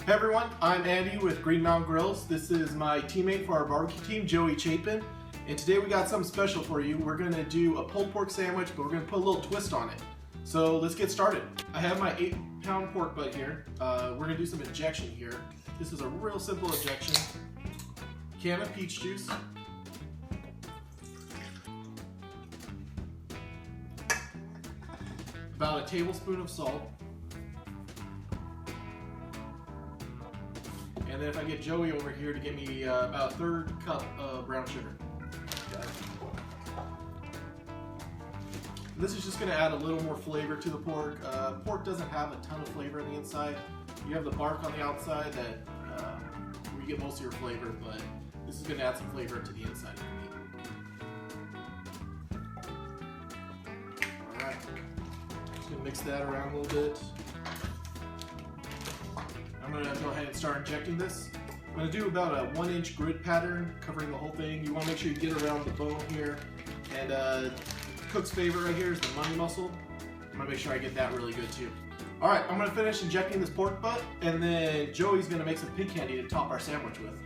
Hey everyone, I'm Andy with Green Mountain Grills. This is my teammate for our barbecue team, Joey Chapin. And today we got something special for you. We're going to do a pulled pork sandwich, but we're going to put a little twist on it. So let's get started. I have my 8-pound pork butt here. We're going to do some injection here. This is a real simple injection. Can of peach juice. About a tablespoon of salt. And then if I get Joey over here to get me about a 1/3 cup of brown sugar. Okay. This is just going to add a little more flavor to the pork. Pork doesn't have a ton of flavor on the inside. You have the bark on the outside that where you get most of your flavor, but this is going to add some flavor to the inside of the meat. Alright, just going to mix that around a little bit. I'm going to go ahead and start injecting this. I'm going to do about a 1-inch grid pattern covering the whole thing. You want to make sure you get around the bone here. And cook's favorite right here is the money muscle. I'm going to make sure I get that really good too. Alright, I'm going to finish injecting this pork butt, and then Joey's going to make some pig candy to top our sandwich with.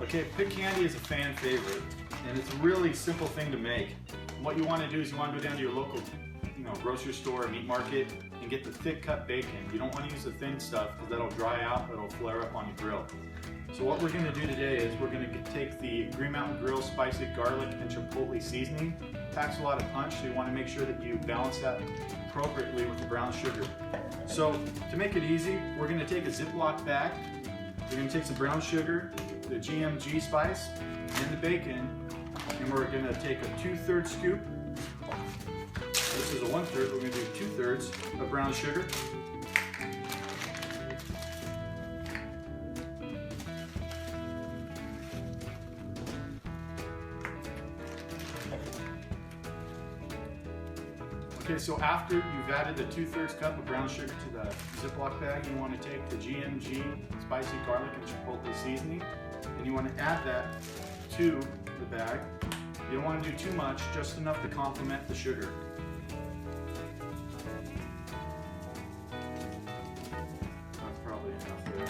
Okay, pig candy is a fan favorite, and it's a really simple thing to make. What you want to do is you want to go down to your local grocery store, meat market, and get the thick cut bacon. You don't want to use the thin stuff because that'll dry out, it'll flare up on your grill. So what we're going to do today is we're going to take the Green Mountain Grill spicy garlic and chipotle seasoning. It packs a lot of punch, so you want to make sure that you balance that appropriately with the brown sugar. So to make it easy, we're going to take a Ziploc bag, we're going to take some brown sugar, the GMG spice, and the bacon, and we're going to take a 2/3 scoop. This is a 1/3, we're going to do 2/3 of brown sugar. Okay, so after you've added the 2/3 cup of brown sugar to the Ziploc bag, you want to take the GMG spicy garlic and chipotle seasoning, and you want to add that to the bag. You don't want to do too much, just enough to complement the sugar. That's probably enough there.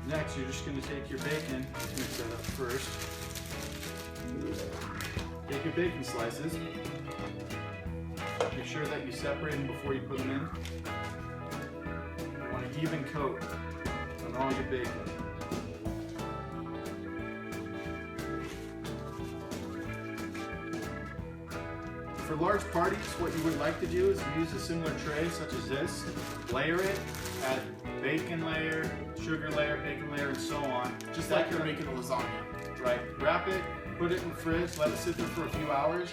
Next, you're just going to take your bacon, mix that up first. Take your bacon slices. Make sure that you separate them before you put them in. You want an even coat on all your bacon. For large parties, what you would like to do is use a similar tray such as this. Layer it, add bacon layer, sugar layer, bacon layer, and so on. Just like you're making a lasagna. Right. Wrap it, put it in the fridge, let it sit there for a few hours.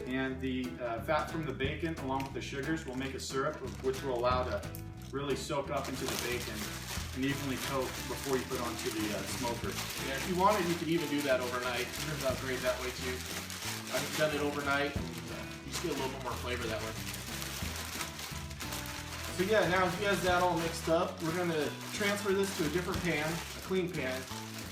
And the fat from the bacon along with the sugars will make a syrup which will allow to really soak up into the bacon and evenly coat before you put it onto the smoker. Yeah, if you wanted, you could even do that overnight. It turns out great that way too. I've done it overnight, and you just get a little bit more flavor that way. So yeah, now if you guys that all mixed up, we're going to transfer this to a different pan, a clean pan,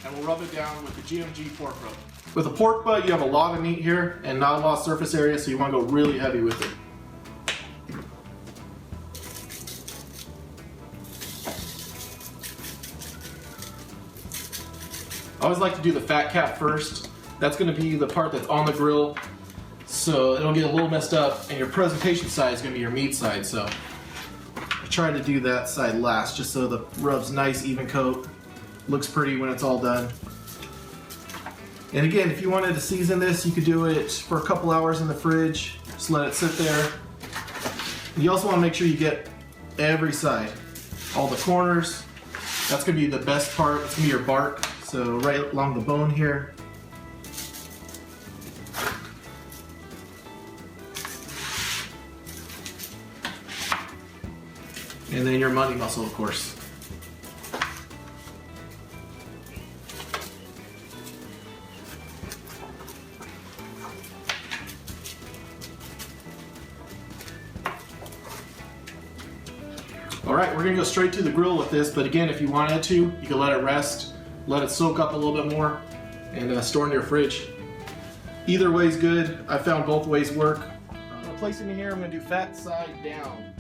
and we'll rub it down with the GMG pork rub. With a pork butt, you have a lot of meat here and not a lot of surface area, so you want to go really heavy with it. I always like to do the fat cap first. That's going to be the part that's on the grill, so it'll get a little messed up, and your presentation side is going to be your meat side. So I try to do that side last, just so the rub's nice, even coat. Looks pretty when it's all done. And again, if you wanted to season this, you could do it for a couple hours in the fridge. Just let it sit there. And you also want to make sure you get every side, all the corners. That's going to be the best part. It's going to be your bark. So right along the bone here. And then your money muscle, of course. Alright, we're going to go straight to the grill with this, but again, if you wanted to, you can let it rest, let it soak up a little bit more, and store in your fridge. Either way is good. I found both ways work. Placing it here, I'm going to do fat side down.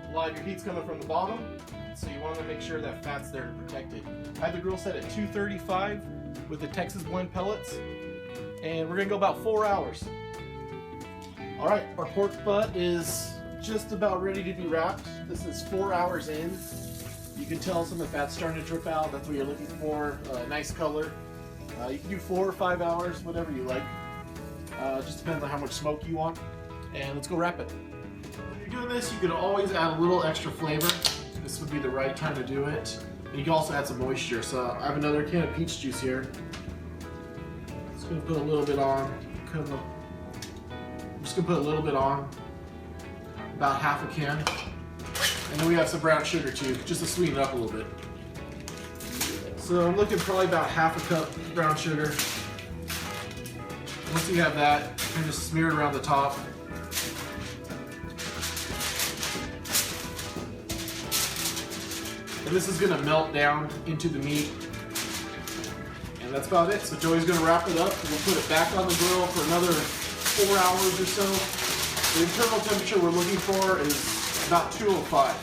A lot of your heat's coming from the bottom. so you want to make sure that fat's there to protect it. I have the grill set at 235 with the Texas blend pellets, and we're gonna go about 4 hours. All right, our pork butt is just about ready to be wrapped. This is 4 hours in. You can tell some of the fat's starting to drip out. That's what you're looking for, nice color. You can do 4 or 5 hours, whatever you like. Just depends on how much smoke you want. And let's go wrap it. When you're doing this, you can always add a little extra flavor. This would be the right time to do it. And you can also add some moisture. So I have another can of peach juice here. Just gonna put a little bit on. I'm just gonna put a little bit on, about half a can. And then we have some brown sugar too, just to sweeten it up a little bit. So I'm looking probably about half a cup brown sugar. Once you have that, you can just smear it around the top. And this is gonna melt down into the meat. And that's about it. So Joey's gonna wrap it up and we'll put it back on the grill for another 4 hours or so. The internal temperature we're looking for is about 205.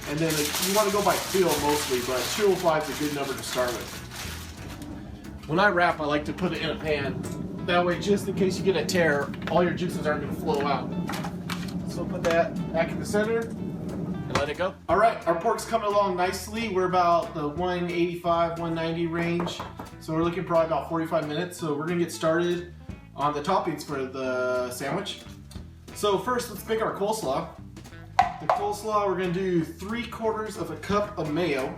And then you want to go by feel mostly, but 205 is a good number to start with. When I wrap, I like to put it in a pan. That way, just in case you get a tear, all your juices aren't going to flow out. So put that back in the center and let it go. All right, our pork's coming along nicely. We're about the 185, 190 range. So we're looking probably about 45 minutes. So we're going to get started on the toppings for the sandwich. So first, let's make our coleslaw. The coleslaw, we're going to do 3/4 of a cup of mayo.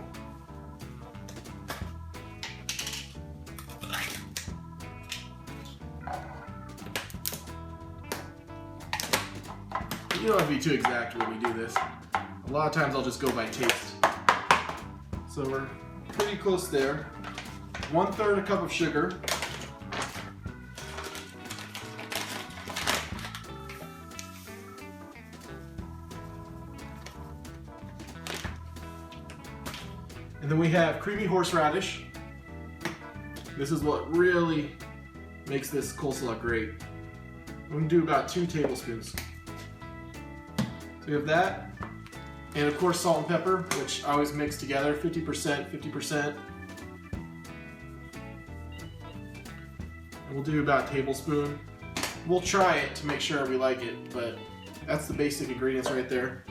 You don't have to be too exact when you do this. A lot of times I'll just go by taste. So we're pretty close there. 1/3 a cup of sugar. And then we have creamy horseradish. This is what really makes this coleslaw great. We're gonna do about 2 tablespoons. So we have that. And of course salt and pepper, which I always mix together, 50%, 50%. And we'll do about a tablespoon. We'll try it to make sure we like it, but that's the basic ingredients right there.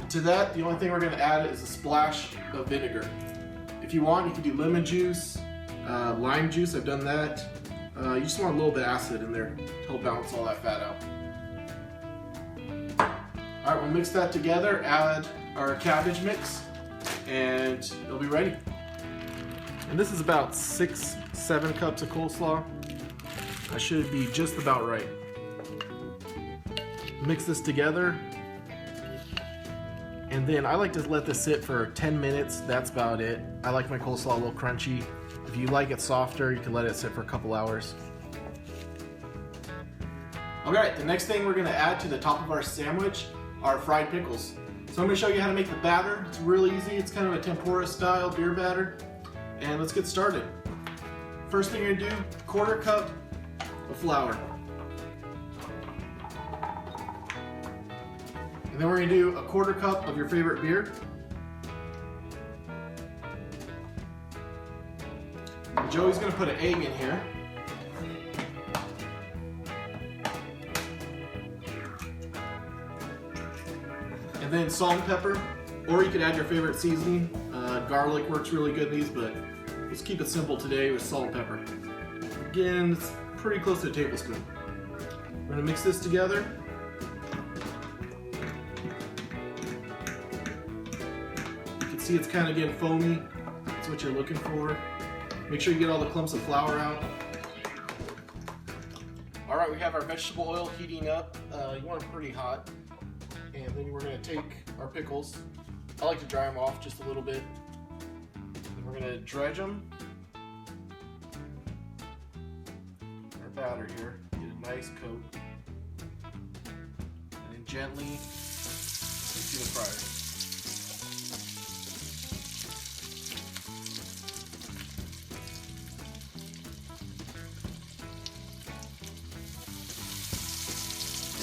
To that, the only thing we're going to add is a splash of vinegar. If you want, you can do lemon juice, lime juice, I've done that. You just want a little bit of acid in there to help balance all that fat out. Alright, we'll mix that together, add our cabbage mix, and it'll be ready. And this is about 6-7 cups of coleslaw. That should be just about right. Mix this together. And then I like to let this sit for 10 minutes, that's about it. I like my coleslaw a little crunchy. If you like it softer, you can let it sit for a couple hours. Alright, the next thing we're going to add to the top of our sandwich are fried pickles. So I'm going to show you how to make the batter. It's really easy, it's kind of a tempura style beer batter. And let's get started. First thing you're going to do, 1/4 cup of flour. And then we're going to do a 1/4 cup of your favorite beer. And Joey's going to put an egg in here. And then salt and pepper, or you could add your favorite seasoning. Garlic works really good in these, but let's keep it simple today with salt and pepper. Again, it's pretty close to a tablespoon. We're going to mix this together. See, it's kind of getting foamy. That's what you're looking for. Make sure you get all the clumps of flour out. All right, we have our vegetable oil heating up. You want it pretty hot. And then we're going to take our pickles. I like to dry them off just a little bit. Then we're going to dredge them. Our batter here. Get a nice coat. And then gently into the fryer.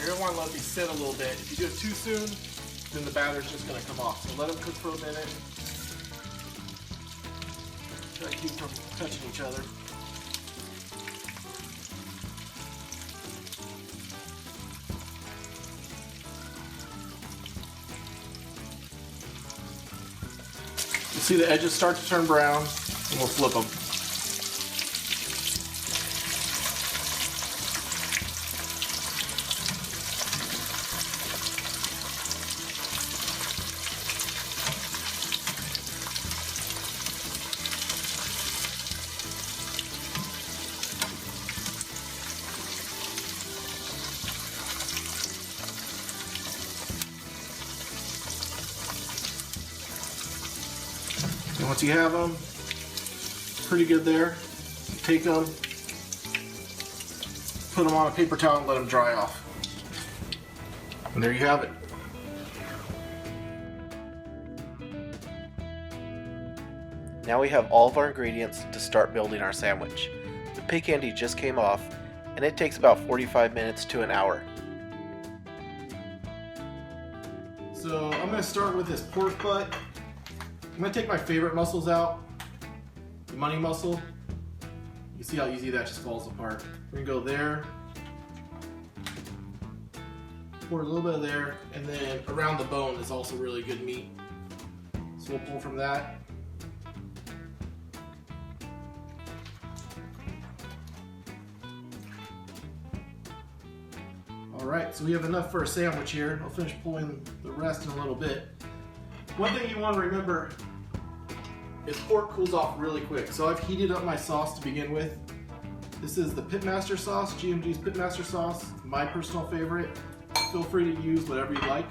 You're gonna want to let these sit a little bit. If you do it too soon, then the batter's just gonna come off. So let them cook for a minute. Try to keep from touching each other. You see the edges start to turn brown, and we'll flip them. And once you have them pretty good there, take them, put them on a paper towel and let them dry off. And there you have it. Now we have all of our ingredients to start building our sandwich. The pig candy just came off, and it takes about 45 minutes to an hour. So I'm going to start with this pork butt. I'm going to take my favorite muscles out, the money muscle. You see how easy that just falls apart. We're going to go there, pour a little bit of there, and then around the bone is also really good meat. So we'll pull from that. Alright, so we have enough for a sandwich here. I'll finish pulling the rest in a little bit. One thing you want to remember is pork cools off really quick. So I've heated up my sauce to begin with. This is the Pitmaster sauce, GMG's Pitmaster sauce, my personal favorite. Feel free to use whatever you like.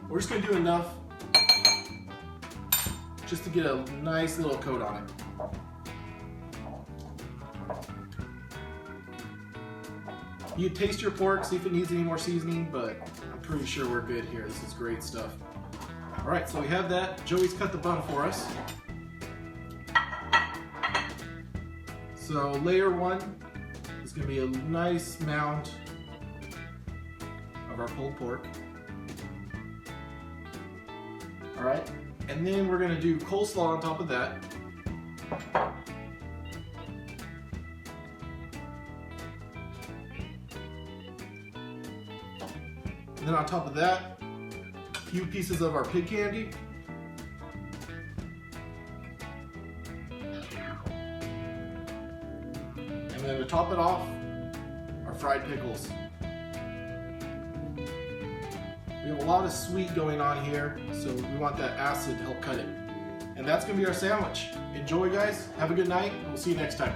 We're just going to do enough just to get a nice little coat on it. You taste your pork, see if it needs any more seasoning, but I'm pretty sure we're good here. This is great stuff. All right, so we have that. Joey's cut the bun for us. So layer one is going to be a nice mound of our pulled pork. All right, and then we're going to do coleslaw on top of that. And then on top of that, a few pieces of our pig candy. And then to top it off, our fried pickles. We have a lot of sweet going on here, so we want that acid to help cut it. And that's gonna be our sandwich. Enjoy, guys. Have a good night, and we'll see you next time.